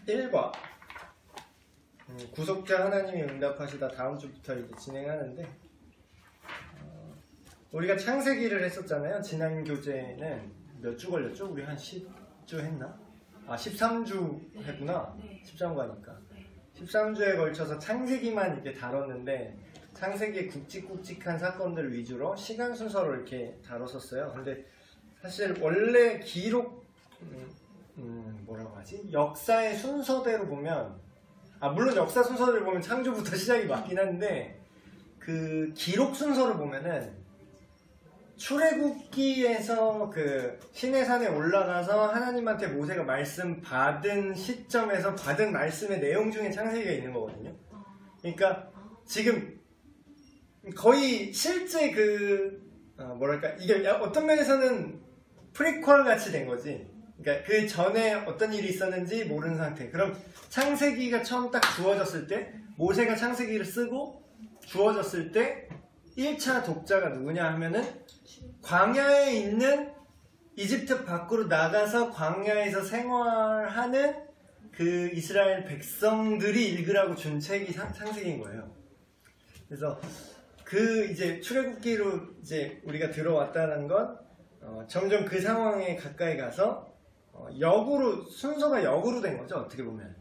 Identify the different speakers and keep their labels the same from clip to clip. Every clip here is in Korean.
Speaker 1: 1과 구속자 하나님이 응답하시다 다음 주부터 이제 진행하는데, 우리가 창세기를 했었잖아요. 지난 교재는 몇 주 걸렸죠? 우리 한 10주 했나? 아, 13주 했구나. 13과니까 13주에 걸쳐서 창세기만 이렇게 다뤘는데, 창세기의 굵직굵직한 사건들 위주로 시간 순서로 이렇게 다뤘었어요. 근데 사실 원래 기록 뭐라고 하지? 역사의 순서대로 보면, 물론 역사 순서대로 보면 창조부터 시작이 맞긴 한데, 그 기록 순서를 보면은 출애굽기에서 그 시내산에 올라가서 하나님한테 모세가 말씀 받은 시점에서 받은 말씀의 내용 중에 창세기가 있는 거거든요. 그러니까 지금 거의 실제 뭐랄까, 이게 어떤 면에서는 프리퀄 같이 된 거지. 그러니까 그 전에 어떤 일이 있었는지 모르는 상태. 그럼 창세기가 처음 딱 주어졌을 때, 모세가 창세기를 쓰고 주어졌을 때 1차 독자가 누구냐 하면은 광야에 있는, 이집트 밖으로 나가서 광야에서 생활하는 그 이스라엘 백성들이 읽으라고 준 책이 창세기인 거예요. 그래서 이제 출애굽기로 이제 우리가 들어왔다는 건 점점 그 상황에 가까이 가서 역으로, 순서가 역으로 된 거죠, 어떻게 보면.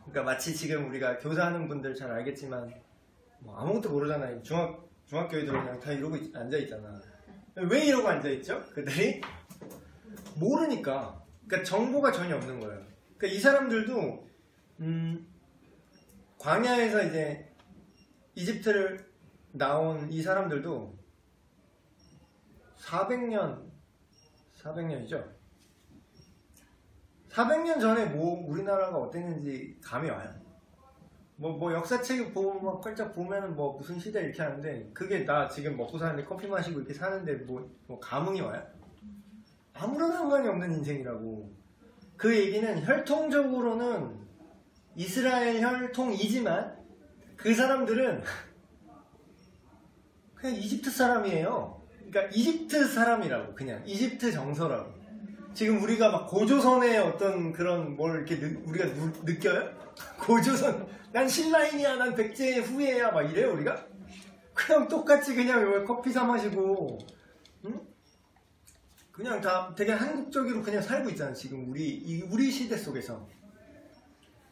Speaker 1: 그러니까 마치 지금 우리가 교사하는 분들 잘 알겠지만 아무것도 모르잖아요. 중학교 애들 그냥 다 이러고 앉아있잖아. 왜 이러고 앉아있죠? 그들이 모르니까. 그러니까 정보가 전혀 없는 거예요. 그러니까 이 사람들도 광야에서 이제 이집트를 나온 이 사람들도 400년이죠. 400년 전에 우리나라가 어땠는지 감이 와요. 뭐 역사책 보고 막 활짝 보면은 무슨 시대 이렇게 하는데, 그게 나 지금 먹고 사는데 커피 마시고 이렇게 사는데 뭐 감흥이 와요? 아무런 상관이 없는 인생이라고. 그 얘기는 혈통적으로는 이스라엘 혈통이지만 그 사람들은 그냥 이집트 사람이에요. 그러니까 이집트 사람이라고, 그냥 이집트 정서라고. 지금 우리가 막 고조선의 어떤 그런 뭘 이렇게 우리가 느껴요? 고조선, 난 신라인이야, 난 백제 후예야, 막 이래요 우리가? 그냥 똑같이 그냥 커피 사 마시고, 응? 그냥 다 되게 한국적으로 그냥 살고 있잖아 지금 우리 시대 속에서.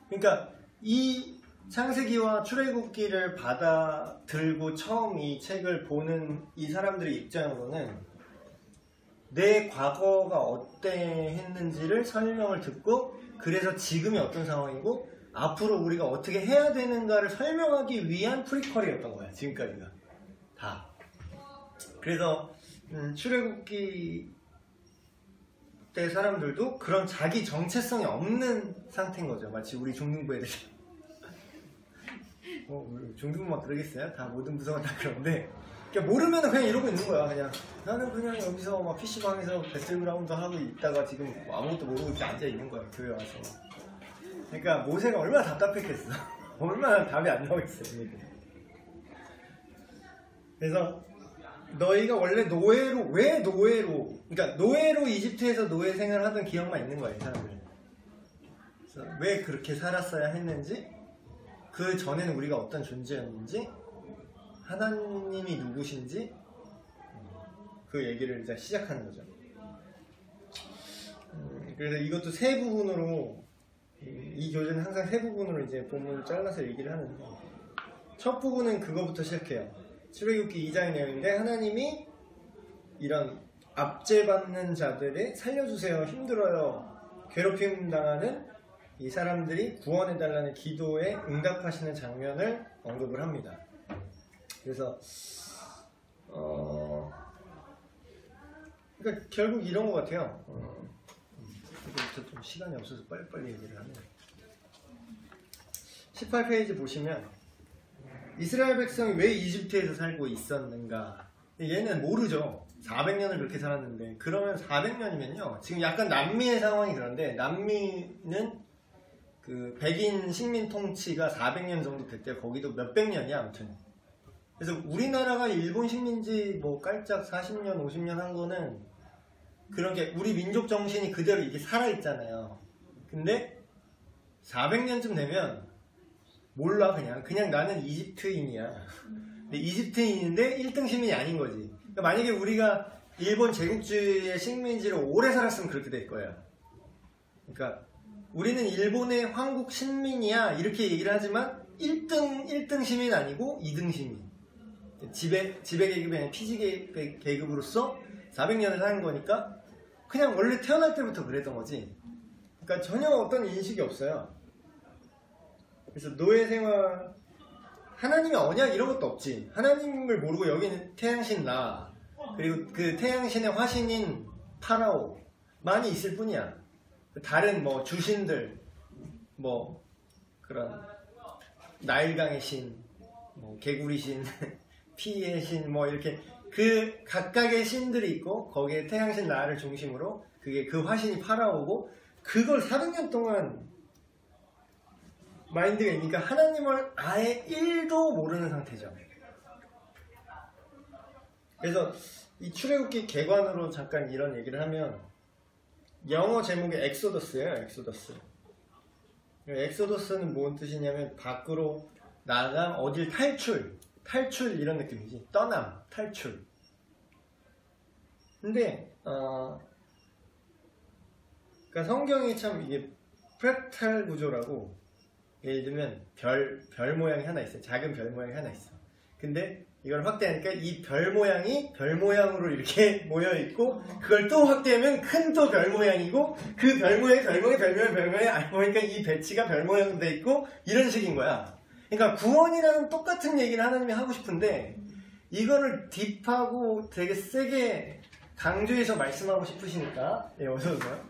Speaker 1: 그러니까 이 창세기와 출애굽기를 받아들고 처음 이 책을 보는 이 사람들의 입장으로는 내 과거가 어때 했는지를 설명을 듣고, 그래서 지금이 어떤 상황이고 앞으로 우리가 어떻게 해야 되는가를 설명하기 위한 프리퀄이었던 거야 지금까지가 다. 그래서 출애굽기 때 사람들도 그런 자기 정체성이 없는 상태인 거죠. 마치 우리 중등부 애들 중등부 막 그러겠어요? 다 모든 부서가 다 그런데, 그러니까 모르면 그냥 이러고 있는 거야. 그냥 나는 그냥 여기서 막 PC방에서 배틀그라운드 하고 있다가 지금 아무것도 모르고 이렇게 앉아 있는 거야, 교회 와서. 그러니까 모세가 얼마나 답답했겠어. 얼마나 답이 안 나오겠어. 그래서 너희가 원래 왜 노예로, 그러니까 노예로 이집트에서 노예 생활을 하던 기억만 있는 거야, 이 사람들. 그래서 왜 그렇게 살았어야 했는지, 그 전에는 우리가 어떤 존재였는지, 하나님이 누구신지, 그 얘기를 이제 시작하는 거죠. 그래서 이것도 세 부분으로, 이 교재는 항상 세 부분으로 이제 본문을 잘라서 얘기를 하는데, 첫 부분은 그거부터 시작해요. 출애굽기 2장의 내용인데, 하나님이 이런 압제받는 자들을 살려주세요, 힘들어요, 괴롭힘 당하는 이 사람들이 구원해달라는 기도에 응답하시는 장면을 언급을 합니다. 그래서 그러니까 결국 이런 것 같아요. 이제부터 좀 시간이 없어서 빨리빨리 얘기를 하면, 18페이지 보시면 이스라엘 백성이 왜 이집트에서 살고 있었는가, 얘는 모르죠. 400년을 그렇게 살았는데. 그러면 400년이면요, 지금 약간 남미의 상황이 그런데, 남미는 그 백인 식민 통치가 400년 정도 됐대요. 거기도 몇백 년이야 아무튼. 그래서 우리나라가 일본 식민지 깔짝 40년 50년 한 거는 그런 게 우리 민족 정신이 그대로 이게 살아있잖아요. 근데 400년쯤 되면 몰라. 그냥 나는 이집트인이야. 근데 이집트인인데 1등 시민이 아닌 거지. 그러니까 만약에 우리가 일본 제국주의의 식민지로 오래 살았으면 그렇게 될 거야. 그러니까 우리는 일본의 황국 신민이야 이렇게 얘기를 하지만 1등 시민 아니고 2등 시민. 지배계급이 아니라 피지계급으로서 400년을 사는 거니까 그냥 원래 태어날 때부터 그랬던 거지. 그러니까 전혀 어떤 인식이 없어요. 그래서 노예 생활, 하나님의 언약 이런 것도 없지. 하나님을 모르고 여기는 태양신 라, 그리고 그 태양신의 화신인 파라오만이 있을 뿐이야. 다른 뭐 주신들, 뭐 그런 나일강의 신, 뭐 개구리 신, 피의 신, 뭐 이렇게 그 각각의 신들이 있고 거기에 태양신 라를 중심으로 그게 그 화신이 파라오고 그걸 400년 동안 마인드가 있으니까 하나님을 아예 1도 모르는 상태죠. 그래서 이 출애굽기 개관으로 잠깐 이런 얘기를 하면 영어 제목이 엑소더스예요. 엑소더스. 엑소더스는 뭔 뜻이냐면 밖으로 나가 어딜 탈출 이런 느낌이지. 떠남, 탈출. 근데 그러니까 성경이 참 이게 프랙탈 구조라고, 예를 들면 별 모양이 하나 있어요. 작은 별 모양이 하나 있어. 근데 이걸 확대하니까 이 별 모양이 별 모양으로 이렇게 모여 있고, 그걸 또 확대하면 큰 또 별 모양이고, 그 별 모양이 별 모양이 알고 보니까 이 배치가 별 모양으로 돼 있고, 이런 식인 거야. 그러니까 구원이라는 똑같은 얘기를 하나님이 하고 싶은데 이거를 딥하고 되게 세게 강조해서 말씀하고 싶으시니까, 어서 오세요.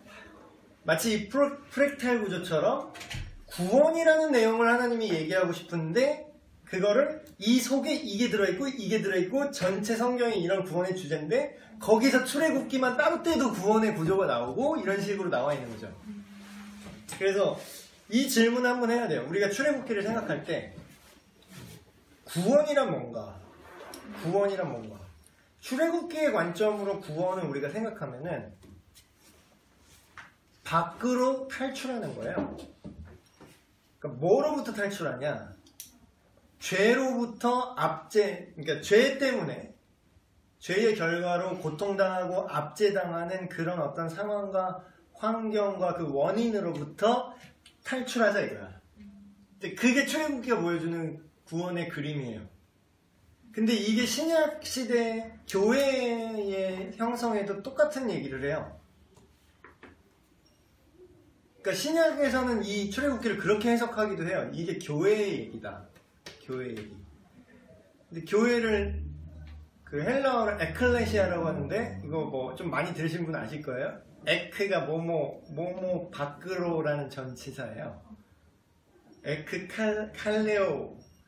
Speaker 1: 마치 이 프랙탈 구조처럼 구원이라는 내용을 하나님이 얘기하고 싶은데 그거를 이 속에 이게 들어있고 전체 성경이 이런 구원의 주제인데 거기서 출애굽기만 따로 떼도 구원의 구조가 나오고 이런 식으로 나와 있는 거죠. 그래서 이 질문을 한번 해야 돼요. 우리가 출애굽기를 생각할 때 구원이란 뭔가? 출애굽기의 관점으로 구원을 우리가 생각하면은 밖으로 탈출하는 거예요. 그러니까 뭐로부터 탈출하냐? 죄로부터 그러니까 죄 때문에, 죄의 결과로 고통당하고 압제당하는 그런 어떤 상황과 환경과 그 원인으로부터 탈출하자 이거야. 근데 그게 출애굽기가 보여주는 구원의 그림이에요. 근데 이게 신약 시대 교회의 형성에도 똑같은 얘기를 해요. 그러니까 신약에서는 이 출애굽기를 그렇게 해석하기도 해요. 이게 교회의 얘기다. 교회 얘기. 근데 교회를 그 헬라어로 에클레시아라고 하는데, 이거 뭐 좀 많이 들으신 분 아실 거예요. 에크가 뭐뭐 밖으로라는 전치사예요. 에크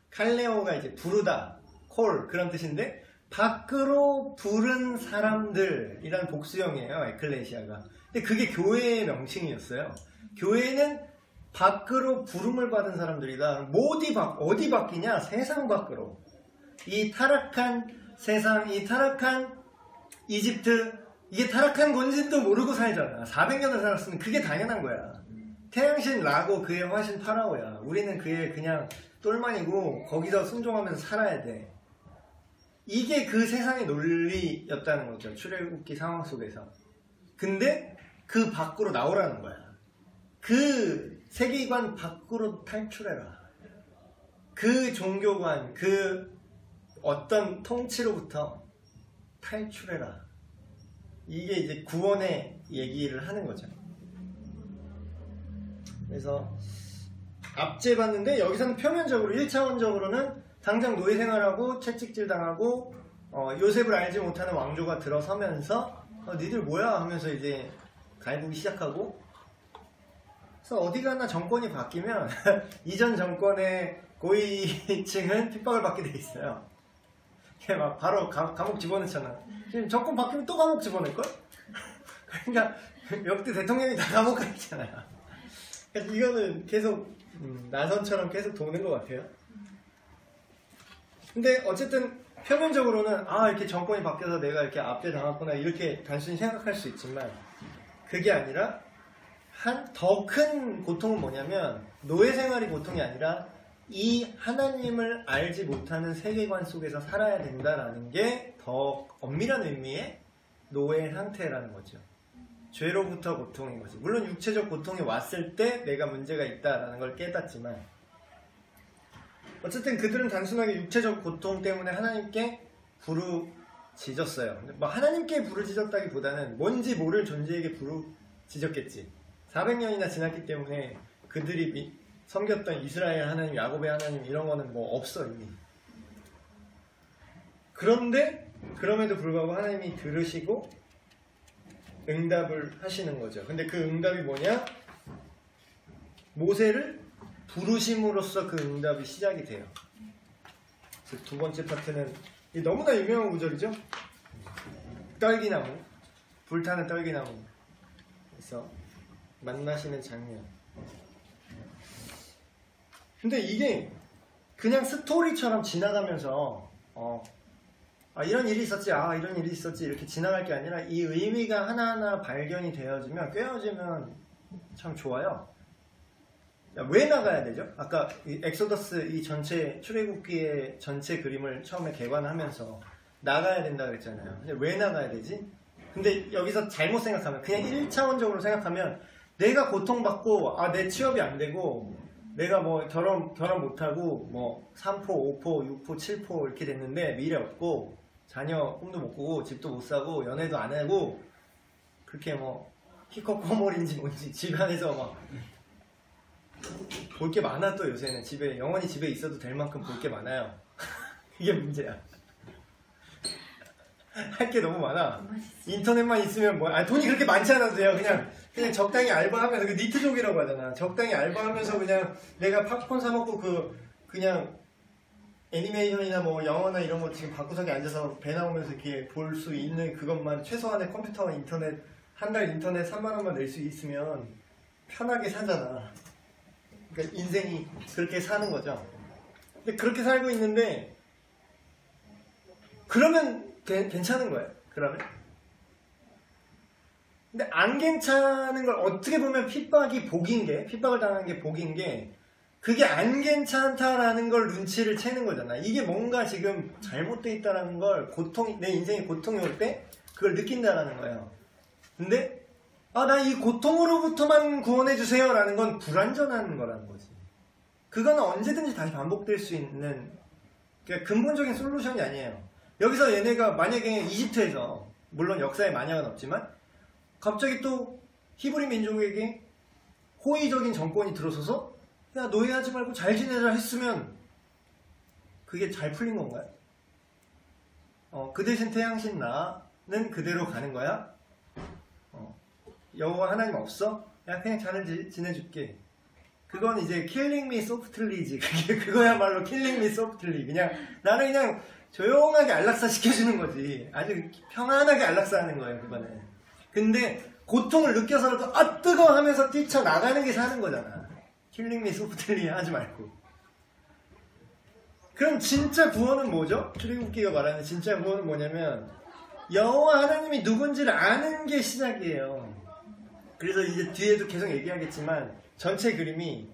Speaker 1: 칼레오가 이제 부르다, 콜 그런 뜻인데 밖으로 부른 사람들이라는 복수형이에요. 에클레시아가. 근데 그게 교회의 명칭이었어요. 교회는 밖으로 부름을 받은 사람들이다. 어디 밖이냐? 세상 밖으로. 이 타락한 세상, 이 타락한 이집트, 이게 타락한 건지도 모르고 살잖아. 400년을 살았으면 그게 당연한 거야. 태양신 라고 그의 화신 파라오야. 우리는 그의 그냥 똘만이고 거기서 순종하면서 살아야 돼. 이게 그 세상의 논리였다는 거죠. 출애굽기 상황 속에서. 근데 그 밖으로 나오라는 거야. 그 세계관 밖으로 탈출해라. 그 종교관, 그 어떤 통치로부터 탈출해라. 이게 이제 구원의 얘기를 하는 거죠. 그래서 압제받는데 여기서는 표면적으로 1차원적으로는 당장 노예 생활하고 채찍질 당하고 요셉을 알지 못하는 왕조가 들어서면서 니들 뭐야 하면서 이제 갈구기 시작하고, 그래서 어디 가나 정권이 바뀌면 이전 정권의 고위층은 핍박을 받게 돼 있어요. 막 바로 감옥 집어넣잖아. 지금 정권 바뀌면 또 감옥 집어넣을걸? 그러니까 역대 대통령이 다 감옥 가 있잖아요. 그래서 이거는 계속 나선처럼 계속 도는 것 같아요. 근데 어쨌든 표면적으로는 이렇게 정권이 바뀌어서 내가 이렇게 압제당했구나 이렇게 단순히 생각할 수 있지만, 그게 아니라 더 큰 고통은 뭐냐면 노예 생활이 고통이 아니라 이 하나님을 알지 못하는 세계관 속에서 살아야 된다라는 게 더 엄밀한 의미의 노예 상태라는 거죠. 죄로부터 고통인 거지. 물론 육체적 고통이 왔을 때 내가 문제가 있다라는 걸 깨닫지만 어쨌든 그들은 단순하게 육체적 고통 때문에 하나님께 부르짖었어요. 뭐 하나님께 부르짖었다기보다는 뭔지 모를 존재에게 부르짖었겠지. 400년이나 지났기 때문에 그들이 섬겼던 이스라엘 하나님, 야곱의 하나님 이런 거는 뭐 없어 이미. 그런데 그럼에도 불구하고 하나님이 들으시고 응답을 하시는 거죠. 근데 그 응답이 뭐냐? 모세를 부르심으로써 그 응답이 시작이 돼요. 그 두 번째 파트는 너무나 유명한 구절이죠. 떨기나무, 불타는 떨기나무. 그래서 만나시는 장면. 근데 이게 그냥 스토리처럼 지나가면서 이런 일이 있었지, 이런 일이 있었지 이렇게 지나갈 게 아니라 이 의미가 하나하나 발견이 되어지면 꿰어지면 참 좋아요. 왜 나가야 되죠? 아까 엑소더스 이 전체 출애굽기의 전체 그림을 처음에 개관하면서 나가야 된다 그랬잖아요. 근데 왜 나가야 되지? 근데 여기서 잘못 생각하면 그냥 1차원적으로 생각하면 내가 고통받고 내 취업이 안 되고 내가 뭐 결혼 못하고 뭐 3포, 5포, 6포, 7포 이렇게 됐는데 미래 없고 자녀 꿈도 못 꾸고 집도 못 사고 연애도 안 하고 그렇게 뭐 히코코몰인지 뭔지 집안에서 막 볼 게 많아. 또 요새는 집에 영원히 집에 있어도 될 만큼 볼 게 많아요. 이게 문제야. 할 게 너무 많아. 인터넷만 있으면 돈이 그렇게 많지 않아도 돼요. 그냥 적당히 알바하면서 그 니트족이라고 하잖아. 적당히 알바하면서 그냥 내가 팝콘 사 먹고 그냥 애니메이션이나 뭐 영화나 이런 거 지금 방구석에 앉아서 배 나오면서 이렇게 볼 수 있는 그것만 최소한의 컴퓨터와 인터넷 한 달 인터넷 3만 원만 낼 수 있으면 편하게 사잖아. 그러니까 인생이 그렇게 사는 거죠. 근데 그렇게 살고 있는데 그러면 괜찮은 거예요. 그러면. 근데 안 괜찮은 걸 어떻게 보면 핍박을 당하는 게 복인 게 그게 안 괜찮다라는 걸 눈치를 채는 거잖아. 이게 뭔가 지금 잘못돼 있다라는 걸 내 인생에 고통이 올 때 그걸 느낀다라는 거예요. 근데 나 이 고통으로부터만 구원해주세요 라는 건 불완전한 거라는 거지. 그거는 언제든지 다시 반복될 수 있는 그러니까 근본적인 솔루션이 아니에요. 여기서 얘네가 만약에 이집트에서 물론 역사에 만약은 없지만 갑자기 또 히브리 민족에게 호의적인 정권이 들어서서 야 노예하지 말고 잘 지내라 했으면 그게 잘 풀린 건가요? 그 대신 태양신 나는 그대로 가는 거야? 여호와 하나님 없어? 야 그냥 잘 지내줄게. 그건 이제 killing me softly지. 그거야말로 killing me softly. 나는 그냥 조용하게 안락사 시켜주는 거지. 아주 평안하게 안락사하는 거예요 그거는. 근데 고통을 느껴서라도 뜨거워 하면서 뛰쳐나가는 게 사는 거잖아. killing me softly 하지 말고. 그럼 진짜 구원은 뭐죠? 출애굽기가 말하는 진짜 구원은 뭐냐면 여호와 하나님이 누군지를 아는 게 시작이에요. 그래서 이제 뒤에도 계속 얘기하겠지만 전체 그림이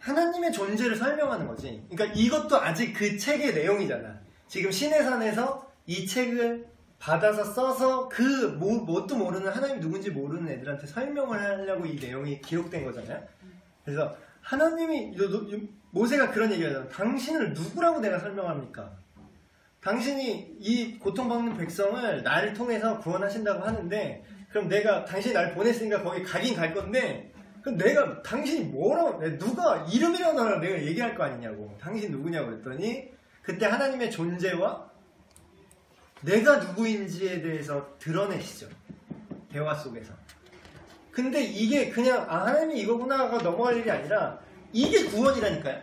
Speaker 1: 하나님의 존재를 설명하는 거지. 그러니까 이것도 아직 그 책의 내용이잖아. 지금 시내산에서 이 책을 받아서 써서 뭣도 모르는 하나님이 누군지 모르는 애들한테 설명을 하려고 이 내용이 기록된 거잖아요. 그래서 하나님이 모세가 그런 얘기하잖아. 당신을 누구라고 내가 설명합니까? 당신이 이 고통받는 백성을 나를 통해서 구원하신다고 하는데 그럼 당신이 날 보냈으니까 거기 가긴 갈 건데 그럼 당신이 뭐라고 누가 이름이라도 내가 얘기할 거 아니냐고. 당신 누구냐고 그랬더니 그때 하나님의 존재와 내가 누구인지에 대해서 드러내시죠. 대화 속에서. 근데 이게 그냥 하나님이 이거구나가 넘어갈 일이 아니라 이게 구원이라니까요.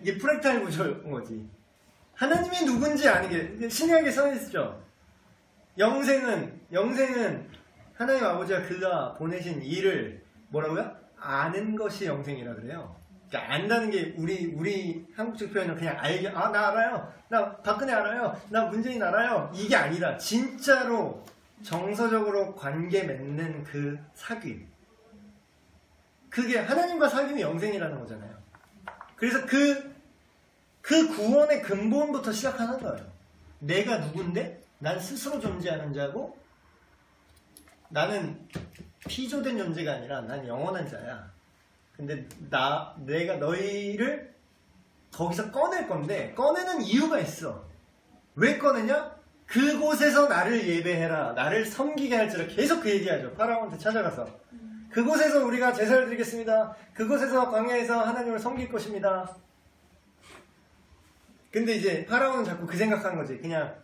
Speaker 1: 이게 프랙탈 구조인 거지. 하나님이 누군지 아는 게 신약에 써있죠. 영생은 하나님 아버지가 그가 보내신 일을 뭐라고요? 아는 것이 영생이라 그래요. 그러니까 안다는 게 우리 한국적 표현은 그냥 나 알아요. 나 박근혜 알아요. 나 문재인 알아요. 이게 아니라 진짜로 정서적으로 관계 맺는 그 사귐. 그게 하나님과 사귐이 영생이라는 거잖아요. 그래서 그 구원의 근본부터 시작하는 거예요. 내가 누군데? 난 스스로 존재하는 자고 나는 피조된 존재가 아니라 난 영원한 자야. 근데 내가 너희를 거기서 꺼낼 건데 꺼내는 이유가 있어. 왜 꺼내냐? 그곳에서 나를 예배해라. 나를 섬기게 할지라. 계속 그 얘기하죠. 파라오한테 찾아가서. 그곳에서 우리가 제사를 드리겠습니다. 그곳에서 광야에서 하나님을 섬길 것입니다. 근데 이제 파라오는 자꾸 그 생각하는 거지. 그냥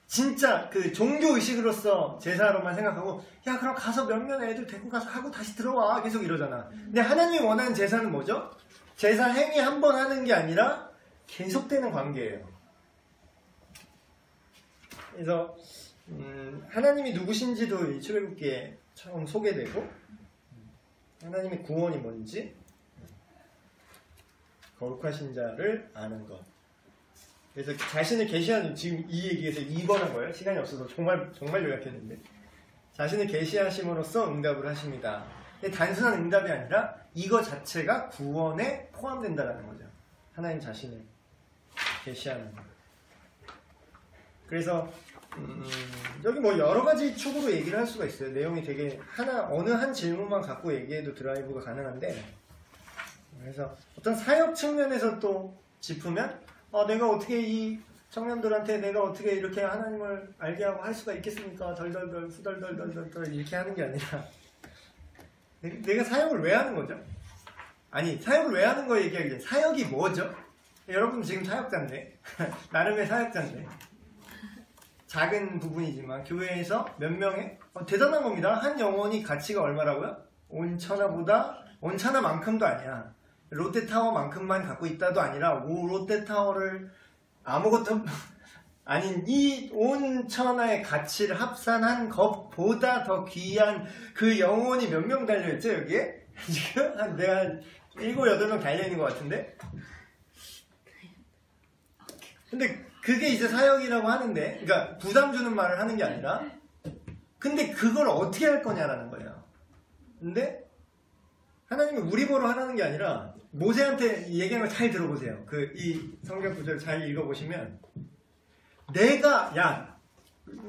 Speaker 1: 진짜 그 종교의식으로서 제사로만 생각하고 야 그럼 가서 몇몇 애들 데리고 가서 하고 다시 들어와. 계속 이러잖아. 근데 하나님이 원하는 제사는 뭐죠? 제사 행위 한 번 하는 게 아니라 계속되는 관계예요. 그래서 하나님이 누구신지도 이 출애굽기에 처음 소개되고 하나님의 구원이 뭔지 거룩하신 자를 아는 것. 그래서 자신을 계시하는 지금 이 얘기에서 2번 한 거예요. 시간이 없어서 정말 요약했는데 자신을 계시하심으로써 응답을 하십니다. 근데 단순한 응답이 아니라 이거 자체가 구원에 포함된다는 거죠. 하나님 자신을 계시하는 것. 그래서 여기 뭐 여러 가지 축으로 얘기를 할 수가 있어요. 내용이 되게 어느 한 질문만 갖고 얘기해도 드라이브가 가능한데 그래서 어떤 사역 측면에서 또 짚으면 내가 어떻게 이 청년들한테 내가 어떻게 이렇게 하나님을 알게 하고 할 수가 있겠습니까? 덜덜덜 후덜덜덜덜 이렇게 하는 게 아니라 내가 사역을 왜 하는 거죠? 아니 사역을 왜 하는 거 얘기하기 전에 사역이 뭐죠? 여러분 지금 사역자인데 나름의 사역자인데 작은 부분이지만 교회에서 몇 명의 대단한 겁니다. 한 영혼이 가치가 얼마라고요? 온천하만큼도 아니야. 롯데타워만큼만 갖고 있다도 아니라 롯데타워를 아무것도 아닌 이 온천하의 가치를 합산한 것보다 더 귀한 그 영혼이 몇 명 달려있죠 여기에? 지금 내가 한 7, 8명 달려있는 것 같은데 근데 그게 이제 사역이라고 하는데 그러니까 부담 주는 말을 하는 게 아니라 근데 그걸 어떻게 할 거냐라는 거예요. 근데 하나님이 우리 보러 하라는 게 아니라 모세한테 얘기하는 거 잘 들어보세요. 이 성경 구절 잘 읽어보시면 내가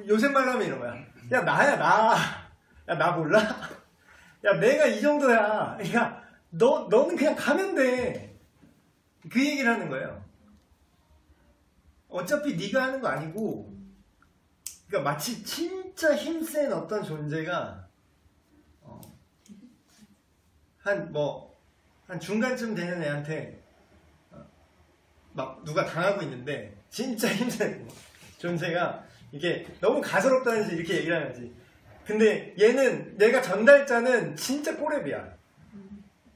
Speaker 1: 요새 말로 하면 이런 거야. 야 나야 나 몰라? 야 내가 이 정도야. 그러니까 너는 그냥 가면 돼. 그 얘기를 하는 거예요. 어차피 네가 하는 거 아니고 그러니까 마치 진짜 힘센 어떤 존재가 한 중간쯤 되는 애한테 막 누가 당하고 있는데 진짜 힘센 존재가 이게 너무 가소롭다는지 이렇게 얘기를 하는 거지. 근데 얘는 내가 전달자는 진짜 꼬랩이야.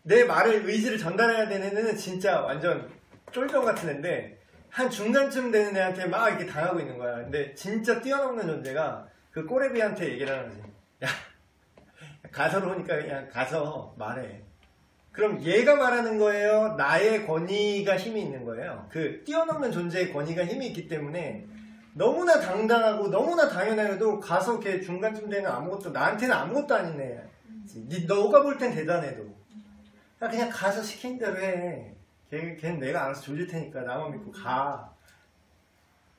Speaker 1: 내 의지를 전달해야 되는 애는 진짜 완전 쫄병 같은 애인데 한 중간쯤 되는 애한테 막 이렇게 당하고 있는 거야. 근데 진짜 뛰어넘는 존재가 그 꼬레비한테 얘기를 하는 거지. 야, 가서로우니까 그냥 가서 말해. 그럼 얘가 말하는 거예요? 나의 권위가 힘이 있는 거예요? 그 뛰어넘는 존재의 권위가 힘이 있기 때문에 너무나 당당하고 너무나 당연해도 가서 걔 중간쯤 되는 나한테는 아무것도 아닌 애. 너가 볼 땐 대단해도. 그냥 가서 시킨 대로 해. 걔는 내가 알아서 조질 테니까 나만 믿고 가.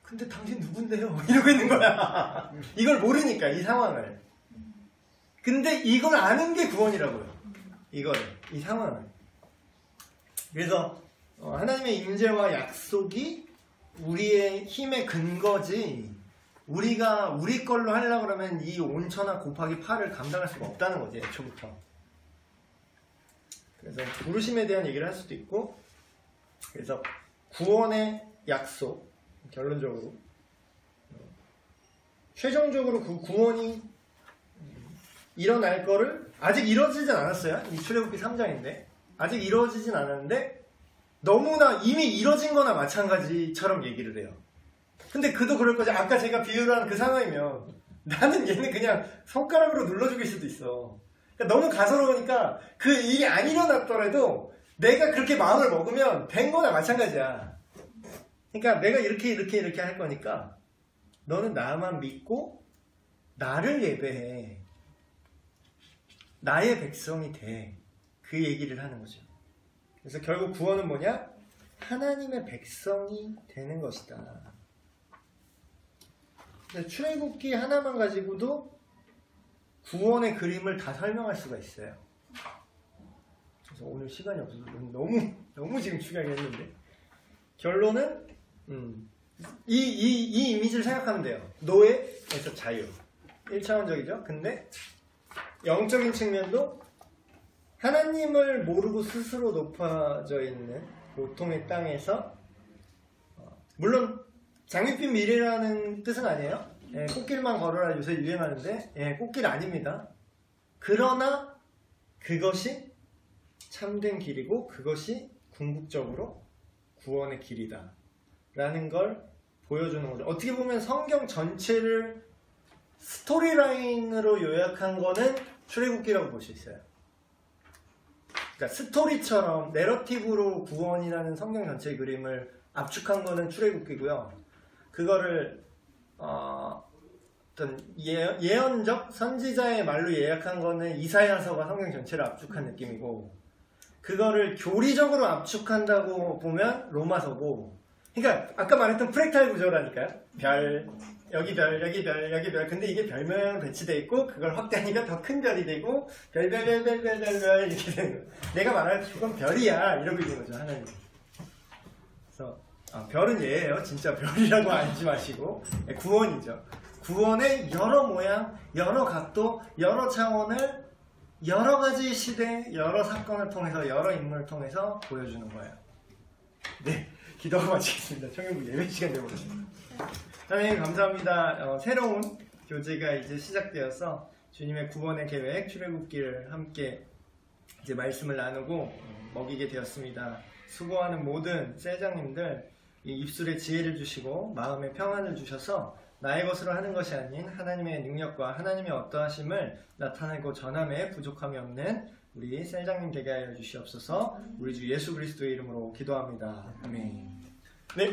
Speaker 1: 근데 당신 누군데요? 이러고 있는 거야. 이걸 모르니까 이 상황을. 근데 이걸 아는 게 구원이라고요. 이 상황을. 그래서 하나님의 임재와 약속이 우리의 힘의 근거지 우리가 우리 걸로 하려고 그러면 이 온천하 곱하기 8을 감당할 수가 없다는 거지 애초부터. 그래서 부르심에 대한 얘기를 할 수도 있고 그래서 구원의 약속 결론적으로 최종적으로 그 구원이 일어날 거를 아직 이루어지진 않았어요. 이 출애굽기 3장인데 아직 이루어지진 않았는데 너무나 이미 이루어진 거나 마찬가지처럼 얘기를 해요. 근데 그도 그럴 거지. 아까 제가 비유를 한 그 상황이면 나는 얘는 그냥 손가락으로 눌러 죽일 수도 있어. 그러니까 너무 가소로우니까 그 일이 안 일어났더라도 내가 그렇게 마음을 먹으면 된 거나 마찬가지야. 그러니까 내가 이렇게 할 거니까 너는 나만 믿고 나를 예배해. 나의 백성이 돼. 그 얘기를 하는 거죠. 그래서 결국 구원은 뭐냐? 하나님의 백성이 되는 것이다. 근데 출애굽기 하나만 가지고도 구원의 그림을 다 설명할 수가 있어요. 그래서 오늘 시간이 없어서 너무 지금 추격했는데 결론은 이 이미지를 생각하면 돼요. 노예에서 자유. 1차원적이죠. 근데 영적인 측면도 하나님을 모르고 스스로 높아져 있는 고통의 땅에서 물론 장밋빛 미래라는 뜻은 아니에요. 예, 꽃길만 걸어라 요새 유행하는데 예, 꽃길 아닙니다. 그러나 그것이 참된 길이고 그것이 궁극적으로 구원의 길이다 라는 걸 보여주는 거죠. 어떻게 보면 성경 전체를 스토리라인으로 요약한 거는 출애굽기라고 볼 수 있어요. 그러니까 스토리처럼 내러티브로 구원이라는 성경 전체의 그림을 압축한 거는 출애굽기고요. 그거를 어떤 예언적 선지자의 말로 예약한 거는 이사야서가 성경 전체를 압축한 느낌이고, 그거를 교리적으로 압축한다고 보면 로마서고, 그러니까 아까 말했던 프랙탈 구조라니까요. 별, 여기 별, 여기 별, 여기 별. 근데 이게 별 모양으로 배치되어 있고 그걸 확대하니까 더 큰 별이 되고 별 이렇게 되는 거예요. 내가 말할 그건 별이야 이러고 있는 거죠, 하나님. 그래서 별은 얘예요. 진짜 별이라고 알지 마시고 구원이죠. 구원의 여러 모양, 여러 각도, 여러 차원을 여러 가지 시대, 여러 사건을 통해서, 여러 인물을 통해서 보여주는 거예요. 네, 기도하고 마치겠습니다. 청년부 예배 시간 되어버렸습니다. 하나님 감사합니다. 새로운 교제가 이제 시작되어서 주님의 구원의 계획, 출애굽기를 함께 이제 말씀을 나누고 먹이게 되었습니다. 수고하는 모든 셀장님들 이 입술에 지혜를 주시고 마음에 평안을 주셔서 나의 것으로 하는 것이 아닌 하나님의 능력과 하나님의 어떠하심을 나타내고 전함에 부족함이 없는 우리 셀장님 되게 하여 주시옵소서. 우리 주 예수 그리스도의 이름으로 기도합니다. 아멘. 네.